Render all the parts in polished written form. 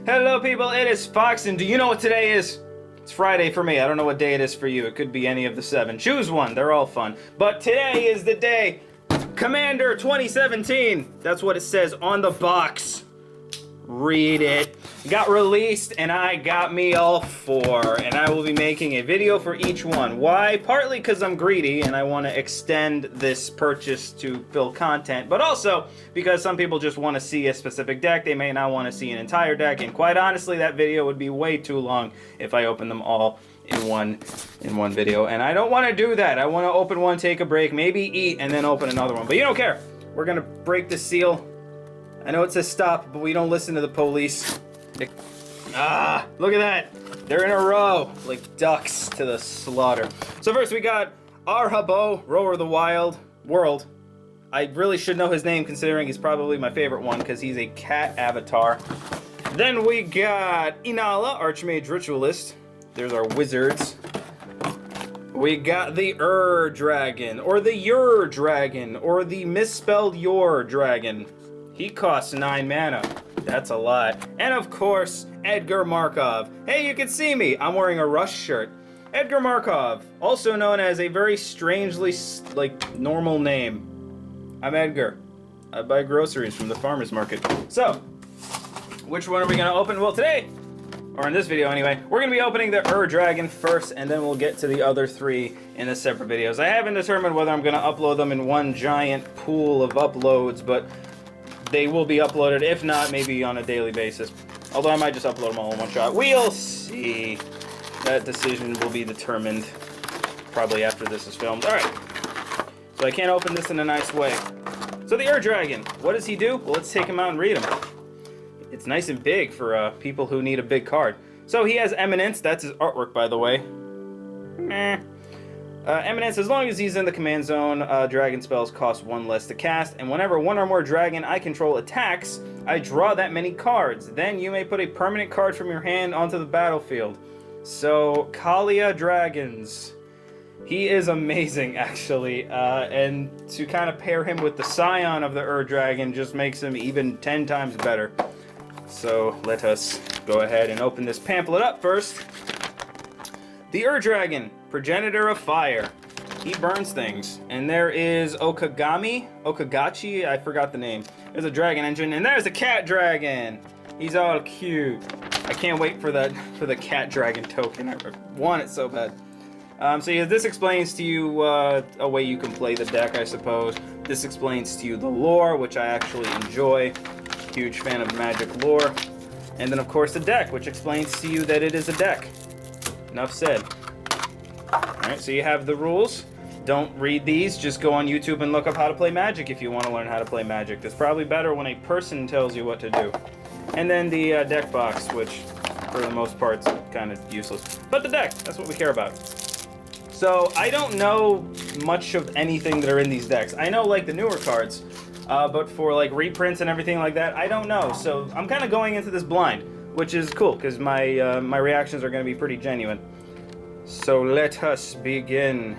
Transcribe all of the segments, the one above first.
Hello people, it is Fox, and do you know what today is? It's Friday for me. I don't know what day it is for you. It could be any of the 7. Choose one, they're all fun. But today is the day, Commander 2017. That's what it says on the box. Read it. Got released, and I got me all 4, and I will be making a video for each one. Why? Partly because I'm greedy and I want to extend this purchase to fill content, but also because some people just want to see a specific deck. They may not want to see an entire deck, and quite honestly, that video would be way too long if I open them all in one video, and I don't want to do that. I want to open one, take a break, maybe eat, and then open another one. But you don't care. We're gonna break the seal. I know it says stop, but we don't listen to the police. Look at that. They're in a row, like ducks to the slaughter. So first we got Arhabo, Rower of the World. I really should know his name considering he's probably my favorite one because he's a cat avatar. Then we got Inala, Archmage Ritualist. There's our wizards. We got the Dragon, or the Ur Dragon, or the misspelled Yor Dragon. He costs 9 mana. That's a lot. And of course, Edgar Markov. Hey, you can see me. I'm wearing a Rush shirt. Edgar Markov, also known as a very strangely, normal name. I'm Edgar. I buy groceries from the farmer's market. So, which one are we going to open? Well, today, or in this video anyway, we're going to be opening the Dragon first, and then we'll get to the other 3 in the separate videos. I haven't determined whether I'm going to upload them in one giant pool of uploads, but they will be uploaded, if not, maybe on a daily basis. Although I might just upload them all in one shot. We'll see. That decision will be determined probably after this is filmed. Alright. So I can't open this in a nice way. So the Dragon, what does he do? Well, let's take him out and read him. It's nice and big for people who need a big card. So he has Eminence. That's his artwork, by the way. Eminence, as long as he's in the command zone, dragon spells cost 1 less to cast, and whenever 1 or more dragon I control attacks, I draw that many cards. Then you may put a permanent card from your hand onto the battlefield. So, Kaalia Dragons. He is amazing, actually, and to kind of pair him with the Scion of the Dragon just makes him even 10 times better. So, let us go ahead and open this pamphlet up first. The Dragon, Progenitor of Fire. He burns things. And there is Okagachi, I forgot the name. There's a dragon engine, and there's a cat dragon. He's all cute. I can't wait for the cat dragon token. I want it so bad. So yeah, this explains to you a way you can play the deck, I suppose. This explains to you the lore, which I actually enjoy. Huge fan of Magic lore. And then of course the deck, which explains to you that it is a deck. Enough said. Alright, so you have the rules. Don't read these, just go on YouTube and look up how to play Magic if you want to learn how to play Magic. It's probably better when a person tells you what to do. And then the deck box, which for the most part is kind of useless. But the deck, that's what we care about. So I don't know much of anything that are in these decks. I know like the newer cards, but for like reprints and everything like that, I don't know. So I'm kind of going into this blind, which is cool because my my reactions are going to be pretty genuine. So let us begin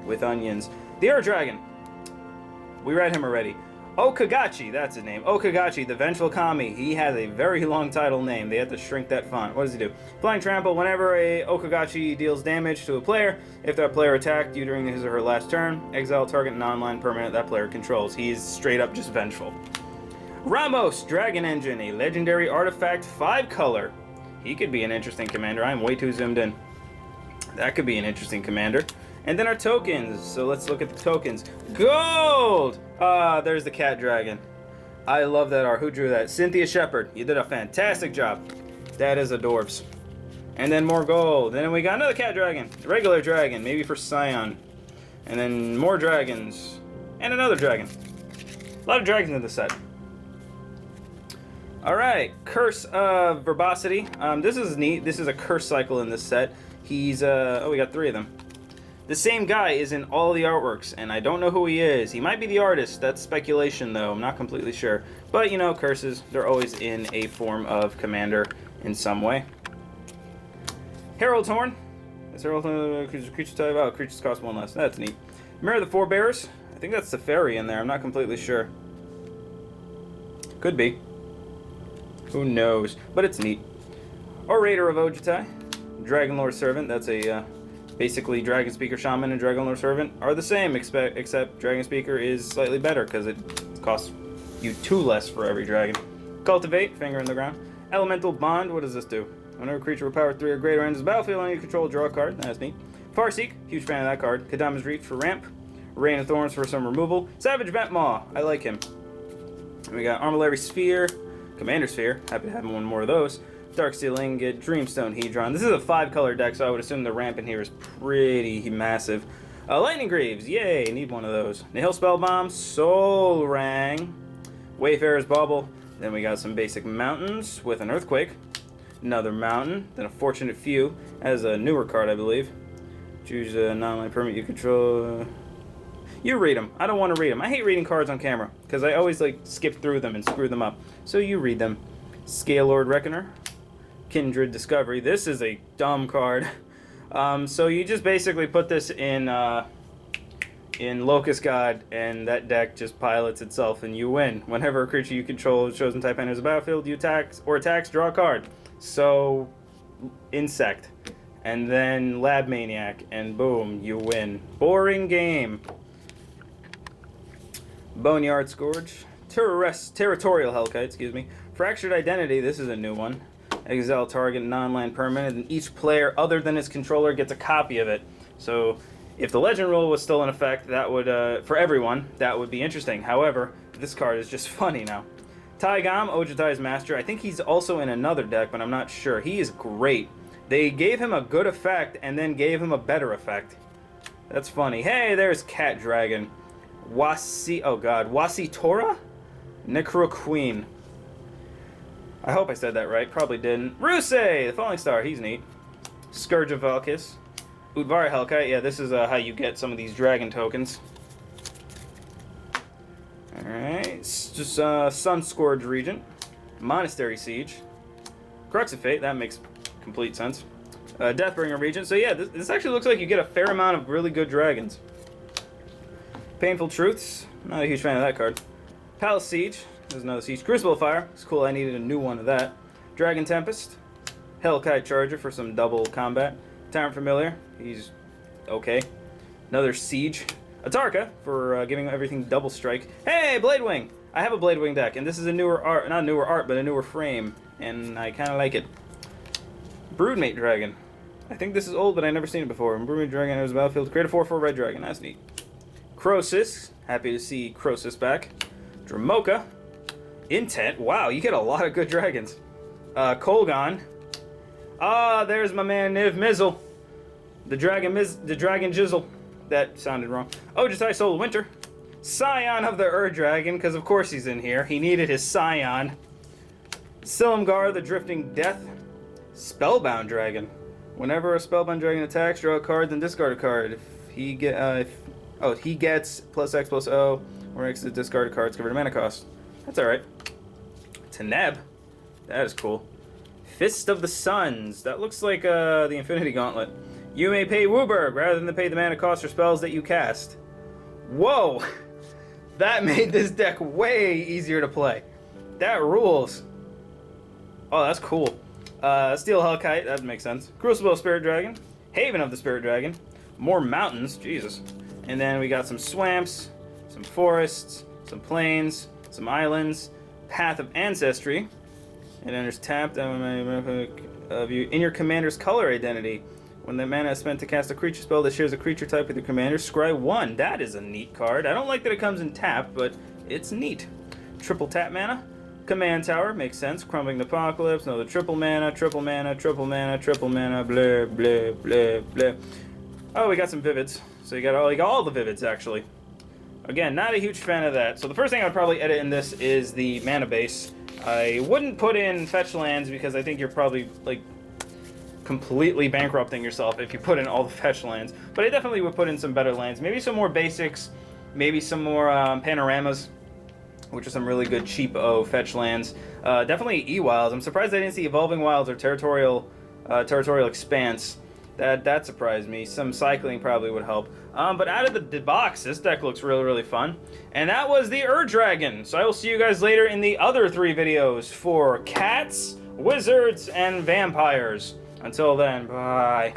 with onions. The Dragon. We read him already. Okagachi, that's his name. Okagachi, the Vengeful Kami. He has a very long title name. They had to shrink that font. What does he do? Flying Trample. Whenever a Okagachi deals damage to a player, if that player attacked you during his or her last turn, exile target non-land permanent that player controls. He's straight up just vengeful. Ramos, Dragon Engine, a legendary artifact, 5-color. He could be an interesting commander. I'm way too zoomed in. That could be an interesting commander. And then our tokens. So let's look at the tokens. Gold! There's the cat dragon. I love that art. Who drew that? Cynthia Shepard. You did a fantastic job. That is adorbs. And then more gold. And then we got another cat dragon. A regular dragon. Maybe for Scion. And then more dragons. And another dragon. A lot of dragons in the set. Alright. Curse of Verbosity. This is neat. This is a curse cycle in this set. He's, oh, we got 3 of them. The same guy is in all the artworks, and I don't know who he is. He might be the artist. That's speculation, though. I'm not completely sure. But, you know, curses, they're always in a form of commander in some way. Herald's Horn. Is Herald's Horn creature type? Oh, creatures cost 1 less. That's neat. Mirror of the Forebears. I think that's the fairy in there. I'm not completely sure. Could be. Who knows? But it's neat. Orator of Ojutai, Dragonlord Servant. That's a basically Dragon Speaker Shaman and Dragonlord Servant are the same, except Dragon Speaker is slightly better because it costs you 2 less for every dragon. Cultivate, finger in the ground. Elemental Bond. What does this do? Whenever a creature with power 3 or greater enters the battlefield and you control, draw a card. That's neat. Farseek, huge fan of that card. Kadama's Reach for ramp. Rain of Thorns for some removal. Savage Ventmaw, I like him. And we got Armillary Sphere, Commander Sphere. Happy to have one more of those. Darksteel Ingot, Dreamstone Hedron. This is a 5-color deck, so I would assume the ramp in here is pretty massive. Lightning Greaves, yay, need one of those. Nihil Spellbomb, Soul Rang, Wayfarer's Bauble. Then we got some basic mountains with an Earthquake. Another mountain, then a Fortunate Few. As a newer card, I believe. Choose a non-land permanent you control. You read them. I don't want to read them. I hate reading cards on camera because I always like skip through them and screw them up. So you read them. Scalelord Reckoner, Kindred Discovery. This is a dumb card. So you just basically put this in Locust God, and that deck just pilots itself, and you win. Whenever a creature you control chosen type enters the battlefield, you attacks, draw a card. So Insect, and then Lab Maniac, and boom, you win. Boring game. Boneyard Scourge, Territorial Hellkite, excuse me. Fractured Identity, this is a new one. Exile target non-land permanent, and each player other than his controller gets a copy of it. So if the legend rule was still in effect, that would, for everyone, that would be interesting. However, this card is just funny now. Taigam, Ojutai's master. I think he's also in another deck, but I'm not sure. He is great. They gave him a good effect and then gave him a better effect. That's funny. Hey, there's Cat Dragon. Wasitora? Necro Queen. I hope I said that right. Probably didn't. Rusei, the Falling Star. He's neat. Scourge of Valkis. Udvari Hellkite. Yeah, this is how you get some of these dragon tokens. Alright. Just Sun Scourge Regent. Monastery Siege. Crux of Fate. That makes complete sense. Deathbringer Regent. So yeah, this actually looks like you get a fair amount of really good dragons. Painful Truths. Not a huge fan of that card. Palace Siege. There's another Siege. Crucible Fire. It's cool. I needed a new one of that. Dragon Tempest. Hellkite Charger for some double combat. Tyrant Familiar. He's okay. Another Siege. Atarka for giving everything double strike. Hey, Bladewing! I have a Bladewing deck, and this is a newer art. Not newer art, but a newer frame. And I kind of like it. Broodmate Dragon. I think this is old, but I've never seen it before. Broodmate Dragon enters the battlefield. Create a 4/4 red dragon. That's neat. Crosis. Happy to see Crosis back. Dramoka. Intent. Wow, you get a lot of good dragons. Kolgon. Ah, there's my man Niv Mizzle. The dragon jizzle. That sounded wrong. Ojutai Soul of Winter. Scion of the Ur-Dragon, because of course he's in here. He needed his Scion. Silumgar, the Drifting Death. Spellbound Dragon. Whenever a Spellbound Dragon attacks, draw a card, then discard a card. If he gets +X+O, or X to discard a card, it's covered in mana cost. That's alright. Teneb. That is cool. Fist of the Suns. That looks like the Infinity Gauntlet. You may pay Wooburg rather than pay the mana cost for spells that you cast. Whoa! That made this deck way easier to play. That rules. Oh, that's cool. Steel Hellkite, that makes sense. Crucible Spirit Dragon. Haven of the Spirit Dragon. More mountains, Jesus. And then we got some swamps, some forests, some plains, some islands. Path of Ancestry. It enters tapped of you in your commander's color identity. When the mana is spent to cast a creature spell that shares a creature type with your commander, scry 1. That is a neat card. I don't like that it comes in tapped, but it's neat. Triple tap mana. Command Tower, makes sense. Crumbling the Apocalypse, another triple mana, triple mana, triple mana, triple mana, blah, blah, blah, blah. Oh, we got some Vivids. So you got all the Vivids, actually. Again, not a huge fan of that. So the first thing I'd probably edit in this is the mana base. I wouldn't put in fetch lands because I think you're probably, like, completely bankrupting yourself if you put in all the fetch lands. But I definitely would put in some better lands. Maybe some more basics. Maybe some more panoramas, which are some really good cheap-o fetch lands. Definitely E-Wilds. I'm surprised I didn't see Evolving Wilds or Territorial Expanse. That surprised me. Some cycling probably would help. But out of the box, this deck looks really, really fun. And that was the Ur-Dragon. So I will see you guys later in the other 3 videos for cats, wizards, and vampires. Until then, bye.